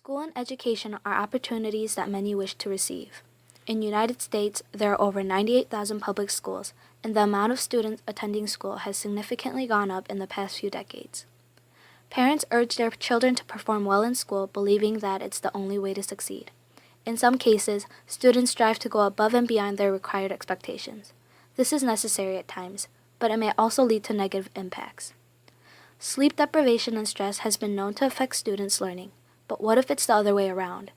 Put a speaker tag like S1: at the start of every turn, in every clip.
S1: School and education are opportunities that many wish to receive. In the United States, there are over 98,000 public schools, and the amount of students attending school has significantly gone up in the past few decades. Parents urge their children to perform well in school, believing that it's the only way to succeed. In some cases, students strive to go above and beyond their required expectations. This is necessary at times, but it may also lead to negative impacts. Sleep deprivation and stress has been known to affect students' learning, but what if it's the other way around?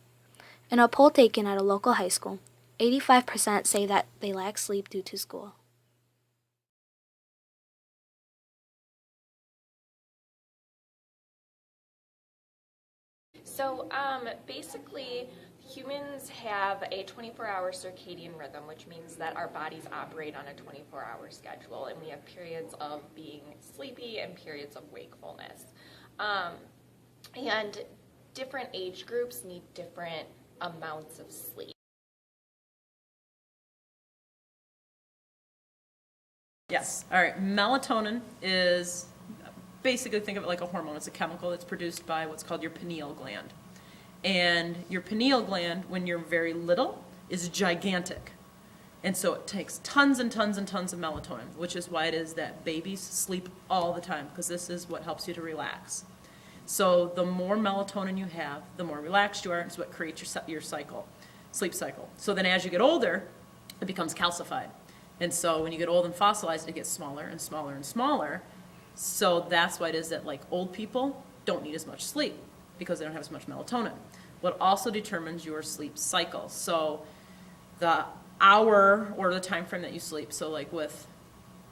S1: In a poll taken at a local high school, 85% say that they lack sleep due to school.
S2: So basically, humans have a 24-hour circadian rhythm, which means that our bodies operate on a 24-hour schedule, and we have periods of being sleepy and periods of wakefulness. And different age groups need different amounts of sleep.
S3: Yes. All right. Melatonin is basically, think of it like a hormone. It's a chemical that's produced by what's called your pineal gland. And your pineal gland, when you're very little, is gigantic. And so it takes tons and tons and tons of melatonin, which is why it is that babies sleep all the time, because this is what helps you to relax. So the more melatonin you have, the more relaxed you are. It's what creates your cycle, sleep cycle. So then as you get older, it becomes calcified. And so when you get old and fossilized, it gets smaller and smaller and smaller. So that's why it is that like old people don't need as much sleep because they don't have as much melatonin. What also determines your sleep cycle. So the hour or the time frame that you sleep. So like with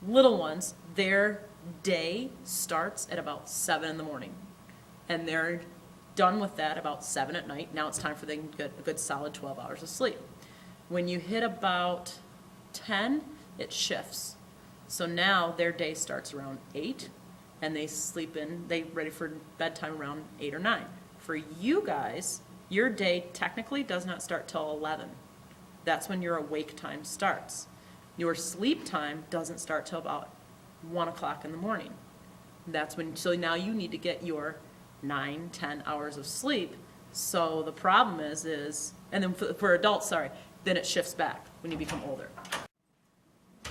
S3: little ones, their day starts at about 7 in the morning. And they're done with that about 7 at night. Now it's time for them to get a good solid 12 hours of sleep. When you hit about 10, it shifts. So now their day starts around 8, and they ready for bedtime around 8 or 9. For you guys, your day technically does not start till 11. That's when your awake time starts. Your sleep time doesn't start till about 1 o'clock in the morning. So now you need to get your 9, 10 hours of sleep. So the problem is, and then for adults, then it shifts back when you become older.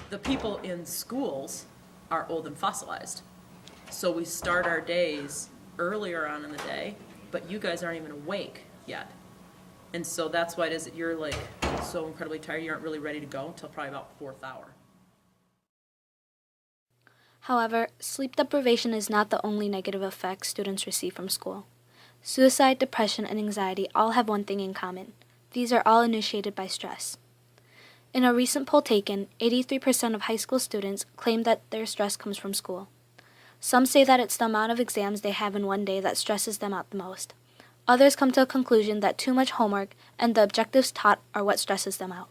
S3: The people in schools are old and fossilized. So we start our days earlier on in the day, but you guys aren't even awake yet. And so that's why it is that you're like so incredibly tired, you aren't really ready to go until probably about 4th hour.
S1: However, sleep deprivation is not the only negative effect students receive from school. Suicide, depression, and anxiety all have one thing in common. These are all initiated by stress. In a recent poll taken, 83% of high school students claim that their stress comes from school. Some say that it's the amount of exams they have in one day that stresses them out the most. Others come to a conclusion that too much homework and the objectives taught are what stresses them out.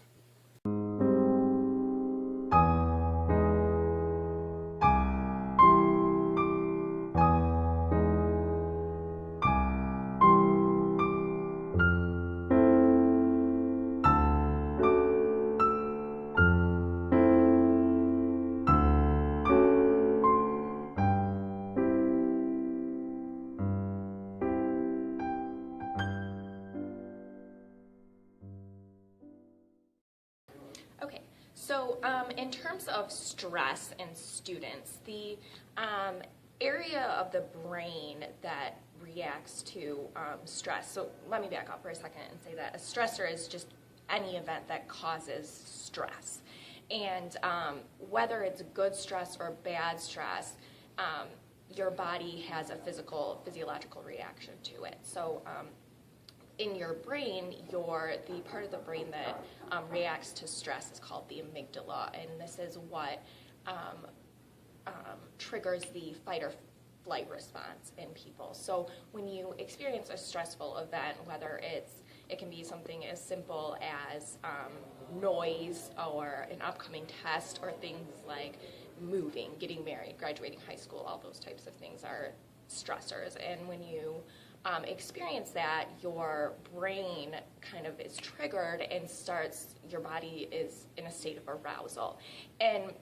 S2: Okay, so in terms of stress in students, the area of the brain that reacts to stress, so let me back up for a second and say that a stressor is just any event that causes stress. And whether it's good stress or bad stress, your body has a physiological reaction to it. So in your brain, the part of the brain that reacts to stress is called the amygdala, and this is what triggers the fight or flight response in people. So when you experience a stressful event, whether it can be something as simple as noise or an upcoming test, or things like moving, getting married, graduating high school, all those types of things are stressors. And when you experience that, your brain kind of is triggered and your body is in a state of arousal. And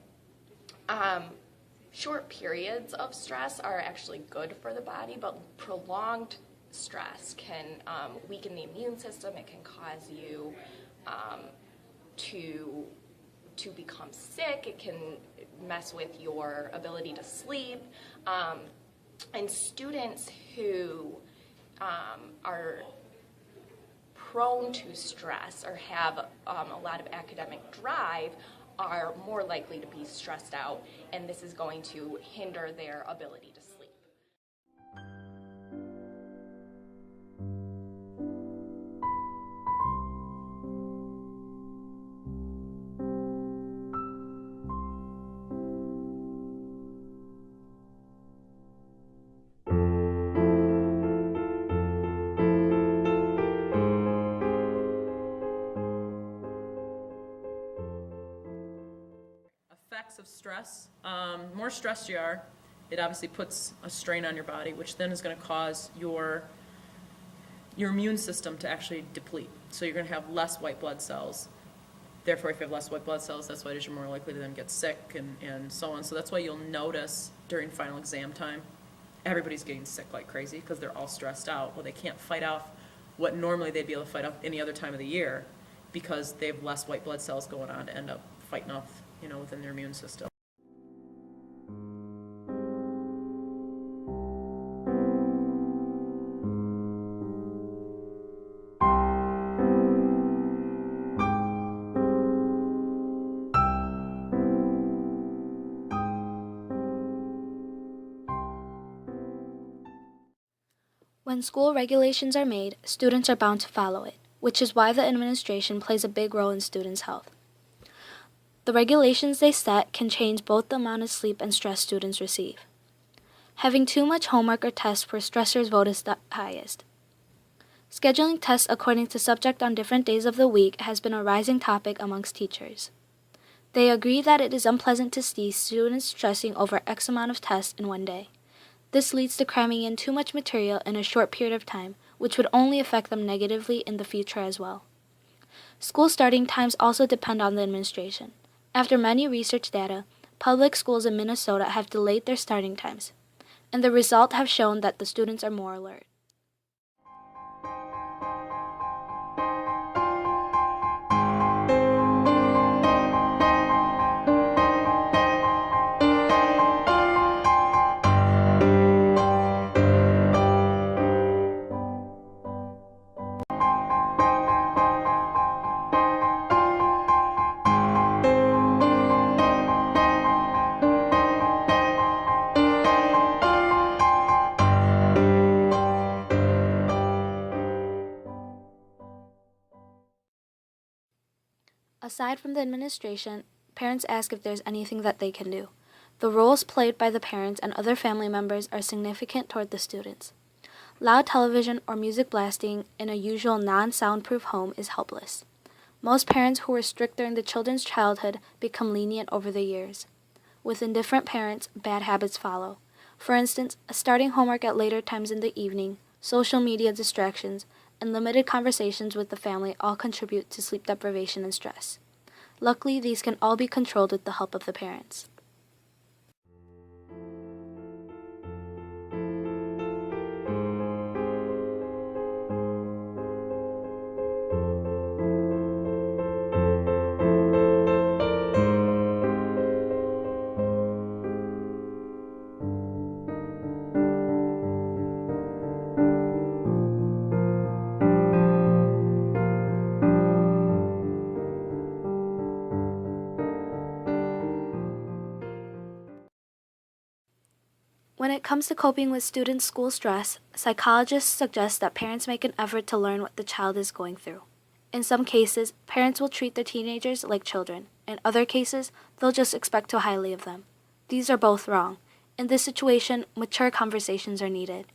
S2: short periods of stress are actually good for the body, but prolonged stress can weaken the immune system. It can cause you to become sick. It can mess with your ability to sleep. And students who are prone to stress or have a lot of academic drive are more likely to be stressed out, and this is going to hinder their ability to sleep.
S3: Effects of stress. More stressed you are, it obviously puts a strain on your body, which then is going to cause your immune system to actually deplete. So you're going to have less white blood cells. Therefore, if you have less white blood cells, that's why it is you're more likely to then get sick and so on. So that's why you'll notice during final exam time, everybody's getting sick like crazy because they're all stressed out. Well, they can't fight off what normally they'd be able to fight off any other time of the year because they have less white blood cells going on to end up fighting off, within their immune system.
S1: When school regulations are made, students are bound to follow it, which is why the administration plays a big role in students' health. The regulations they set can change both the amount of sleep and stress students receive. Having too much homework or tests where stressors vote is the highest. Scheduling tests according to subject on different days of the week has been a rising topic amongst teachers. They agree that it is unpleasant to see students stressing over X amount of tests in one day. This leads to cramming in too much material in a short period of time, which would only affect them negatively in the future as well. School starting times also depend on the administration. After many research data, public schools in Minnesota have delayed their starting times, and the results have shown that the students are more alert. Aside from the administration, parents ask if there's anything that they can do. The roles played by the parents and other family members are significant toward the students. Loud television or music blasting in a usual non-soundproof home is helpless. Most parents who were strict during the children's childhood become lenient over the years. With indifferent parents, bad habits follow. For instance, starting homework at later times in the evening, social media distractions, and limited conversations with the family all contribute to sleep deprivation and stress. Luckily, these can all be controlled with the help of the parents. When it comes to coping with students' school stress, psychologists suggest that parents make an effort to learn what the child is going through. In some cases, parents will treat their teenagers like children. In other cases, they'll just expect too highly of them. These are both wrong. In this situation, mature conversations are needed.